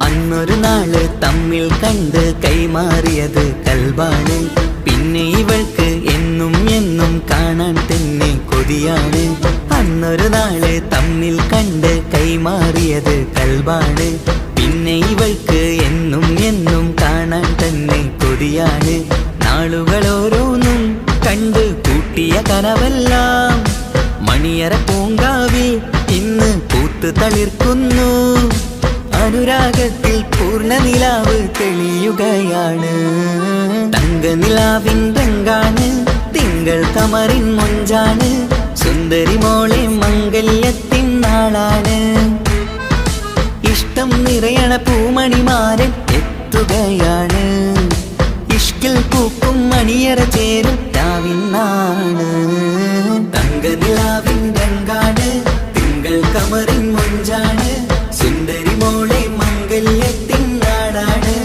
അന്നൊരു നാള് തമ്മിൽ കണ്ട് കൈമാറിയത് കൽബാണ് പിന്നെ ഇവൾക്ക് എന്നും എന്നും കാണാൻ തന്നെ കൊതിയാണ് അന്നൊരു നാള് തമ്മിൽ കണ്ട് കൈമാറിയത് കൽബാണ് പിന്നെ ഇവൾക്ക് എന്നും എന്നും കാണാൻ തന്നെ കൊതിയാണ് നാളുകൾ ഓരോന്നും കണ്ട് കൂട്ടിയ കനവെല്ലാം മണിയറ പൂങ്കാവിൽ ഇന്ന് പൂത്ത് തളിർക്കുന്നു അനുരാഗത്തിൽ പൂർണ്ണ നിലാവ് തെളിയുകയാണ് തങ്കനിലാവിൻ രംഗാണ് തിങ്കൾ കമറിൻ മൊഞ്ചാണ് സുന്ദരി മോളെ മംഗല്യത്തിൻ നാളാണ് ഇഷ്ടം നിറയണ പൂമണിമാരൻ എത്തുകയാണ് ഇഷ്കിൽ പൂക്കും മണിയറ ചേരും രാവിനാണ് തങ്കനിലാവിൻ രംഗാണ് തിങ്കൾ കമറിൻ മൊഞ്ചാണ് സുന്ദരി മോളെ മംഗല്യത്തിൻ നാടാണ്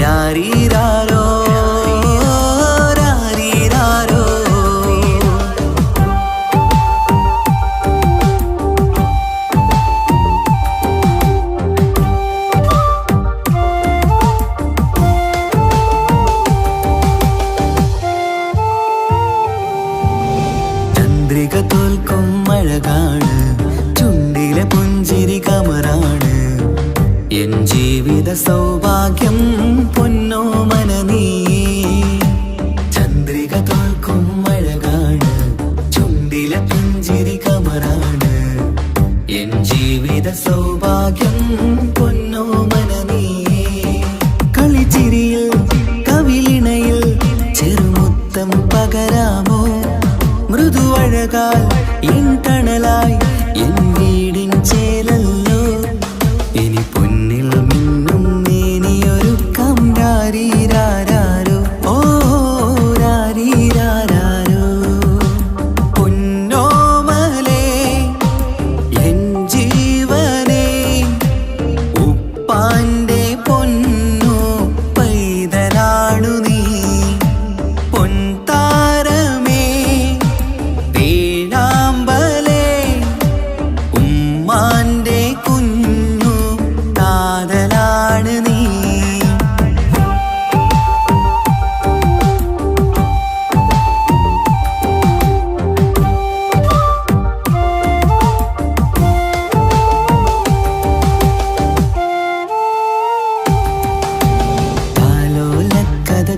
രാരീരാരോ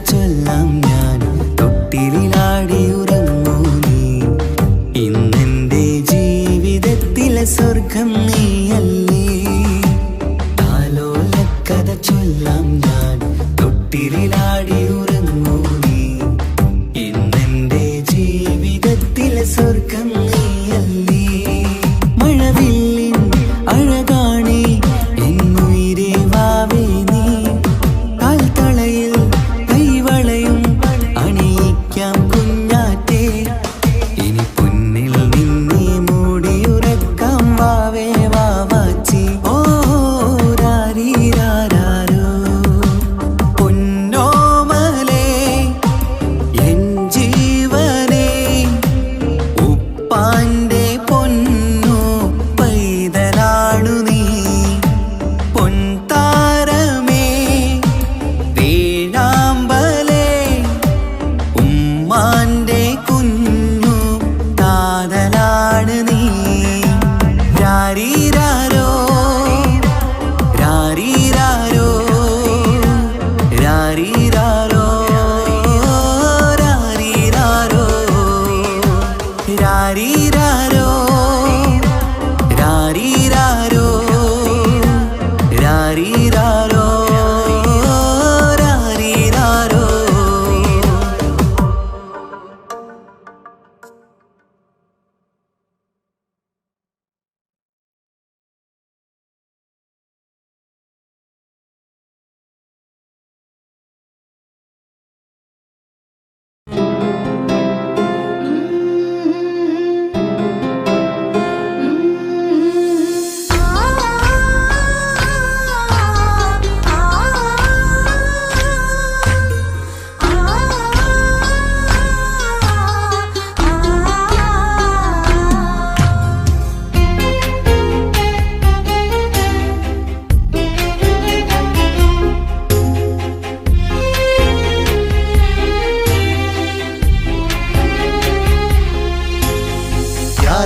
ചൊല്ലാം ഞാൻ തൊട്ടിലാടി ഉറങ്ങൂ നീ ഇന്നെന്റെ ജീവിതത്തിലെ സ്വർഗം നീയല്ലേ താലോല കഥ ചൊല്ലാം ഞാൻ തൊട്ടിലാടി ഉറങ്ങൂ നീ ഇന്നെന്റെ ജീവിതത്തിലെ സ്വർഗം നീയല്ലേ മഴവില്ലിൻ അഴകാണേ എന്നുയിരേ വാവേ നീ കാൽത്തളയിൽ കൈവളയും അണിയിക്കാം കുഞ്ഞാറ്റേ ഇനി പൊന്നിൽ നിന്നെ മൂടിയുറക്കാം വാവേ വാവാച്ചി ഓ രാരീരാരോ പൊന്നോമലേ എൻ ജീവനേ ഉപ്പാന്റെ പൊന്നു പൈതലാണു നീ പൊൻതാരമേ വേഴാമ്പലേ ഉമ്മാന്റെ കുഞ്ഞു കാതലാണ് നീ രാരീരാരോ രാരീരാരോ രാരീരാരോ രാരീരാരോ രാരീരാരോ രാരീരാരോ രാരീരാരോ രാരീരാരോ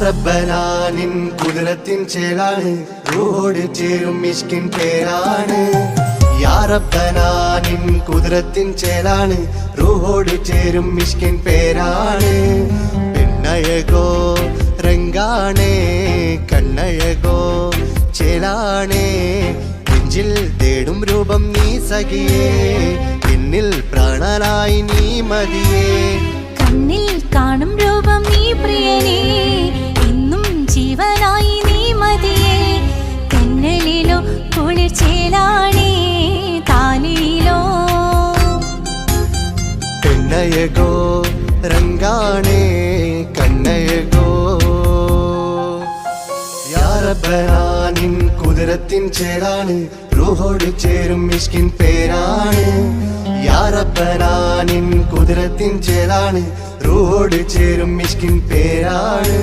റബ്ബനാനിൻ കുതിരത്തിൻ ചേലാണ് റൂഹോട് ചേരും മിഷ്കിൻ പേരാണ് യാ റബ്ബനാനിൻ കുതിരത്തിൻ ചേലാണ് റൂഹോട് ചേരും മിഷ്കിൻ പേരാണ് പെണ്ണഴകോ രംഗാണേ കണ്ണഴകോ ചേലാണേ നെഞ്ചിൽ തേടും രൂപം നീ സഖിയേ എന്നിൽ പ്രാണനായി നീ മതിയേ കണ്ണിൽ കാണും രൂപം നീ പ്രിയനേ ഇന്നും ജീവനായി നീ മതിയേ കണ്ണലിലോ കുളിർച്ചേലാണേ താലിയിലോ പെണ്ണഴകോ രംഗാണേ കണ്ണഴകോ യാ റബ്ബനാനിൻ കുതിരത്തിൻ ചേലാണ് റൂഹോട് ചേരും മിഷ്കിൻ പേരാണ് യാ റബ്ബനാനിൻ കുതിരത്തിൻ ചേലാണ് റൂഹോട് ചേരും മിഷ്കിൻ പേരാണ്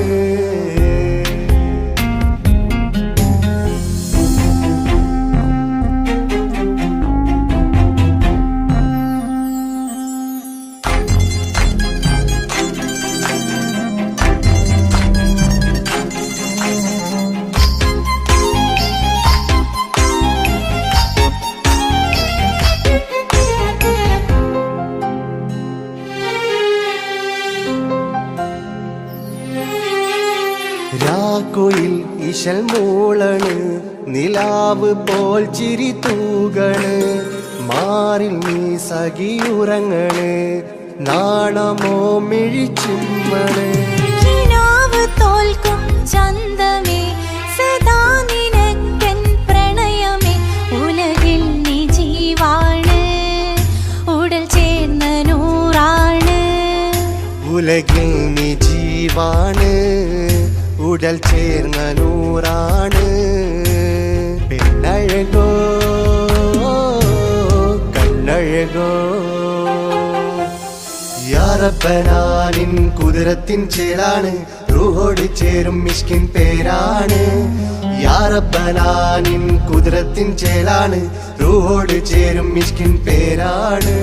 രാക്കുയിൽ ഇശൽ മൂളണ് നിലാവ് പോൽ ചിരി തൂകണ് മാറിൽ നീ സഖിയുറങ്ങണ് നാണമോ മിഴിച്ചുമ്മണ് കിനാവ് തോൽക്കും ചന്തമേ സദാ നിനക്കൻ പ്രണയമേ ഉലകിൽ നീ ജീവാണ് ഉടൽ ചേർന്ന നൂറാണ് ഉലകിൽ നീ ജീവാണ് ഉടൽ ചേർന്ന നൂറാണ് പെണ്ണഴകോ കണ്ണഴകോ യാ റബ്ബനാനിൻ കുതിരത്തിൻ ചേലാണ് റൂഹോട് ചേരും മിഷ്കിൻ പേരാണ് യാ റബ്ബനാനിൻ കുതിരത്തിൻ ചേലാണ് റൂഹോട് ചേരും മിഷ്കിൻ പേരാണ്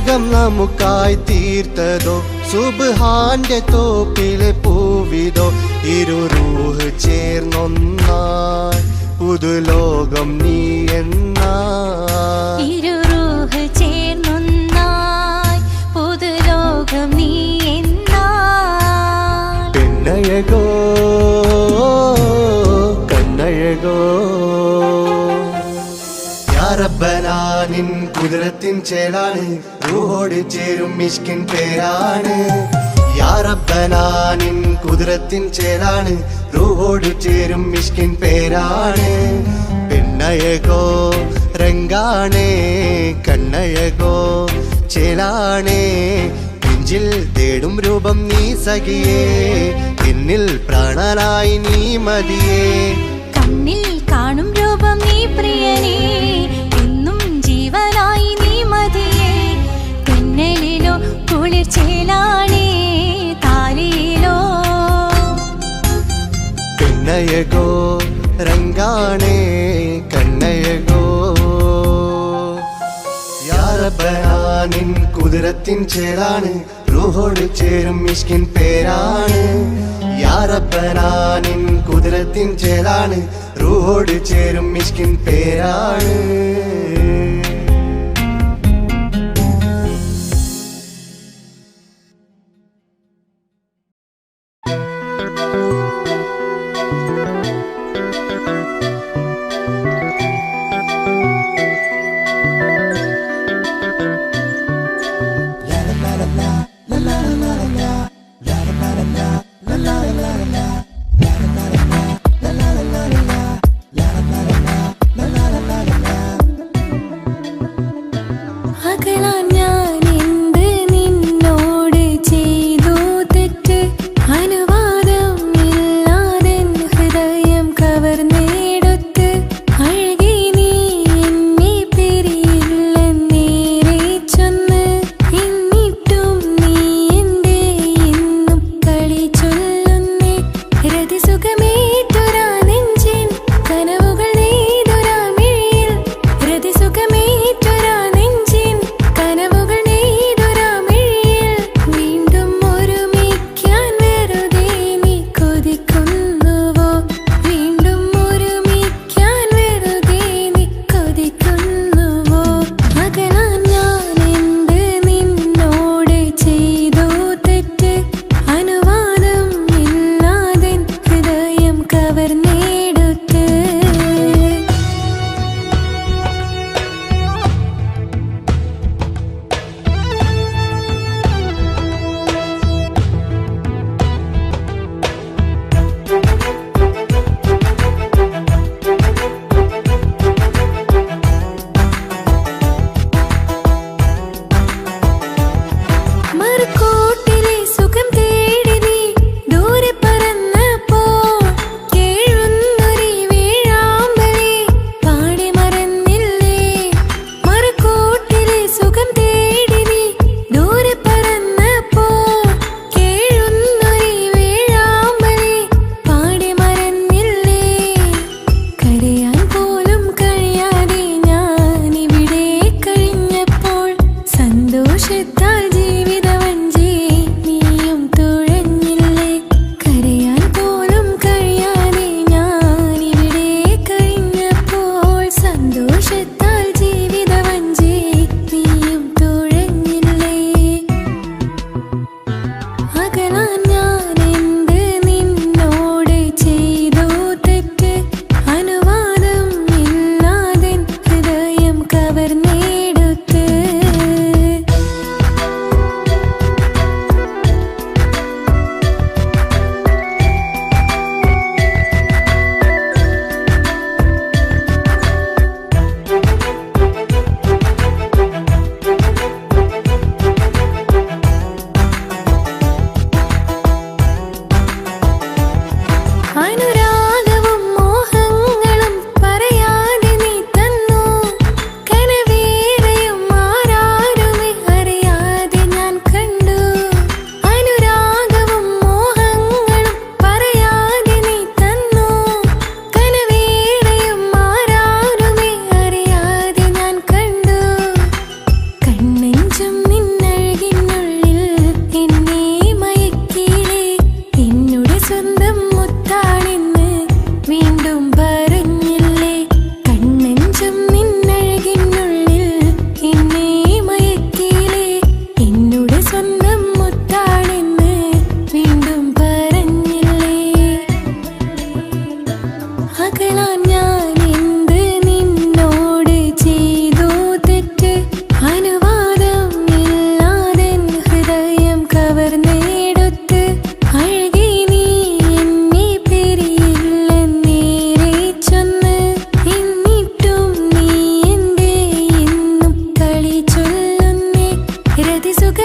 സ്വർഗം നമുക്കായി തീർത്തതോ സുബ്ഹാന്റെ തോപ്പിലെ പൂവിതോ ഇരു റൂഹ് ചേർന്നൊന്നായി പുതുലോകം നീ എന്നായി ഇരുറൂഹ് ചേർന്നൊന്നായി പുതുലോകം നീ എന്നായി പെണ്ണഴകോ കണ്ണഴകോ യാ റബ്ബനാ നിൻ കുതിരത്തിൻ ചേലാണ് റൂഹോട് ചേരും മിഷ്കിൻ പേരാണ് യാ റബ്ബനാ നിൻ കുതിരത്തിൻ ചേലാണ് റൂഹോട് ചേരും മിഷ്കിൻ പേരാണ് പെണ്ണഴകോ രംഗാണേ കണ്ണഴകോ ചേലാണേ നെഞ്ചിൽ തേടും രൂപം നീ സഖിയേ എന്നിൽ പ്രാണനായി നീ മതിയേ കണ്ണിൽ കാണും രൂപം നീ പ്രിയനേ എന്നും ജീവനായി നീ മതിയേ തെന്നലിലോ കുളിർ ചേലാണേ താലിയിലോ പെണ്ണഴകോ രംഗാണേ കണ്ണഴകോ യാ റബ്ബനാ നിൻ കുതിരത്തിൻ ചേലാണ് റൂഹോട് ചേരും മിഷ്കിൻ പേരാണ് യാ റബ്ബനാ നിൻ കുതിരത്തിൻ ചേലാണ് റൂഹോട് ചേരും മിഷ്കിൻ പേരാണ്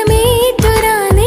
മധുരമേറ്റൊരാ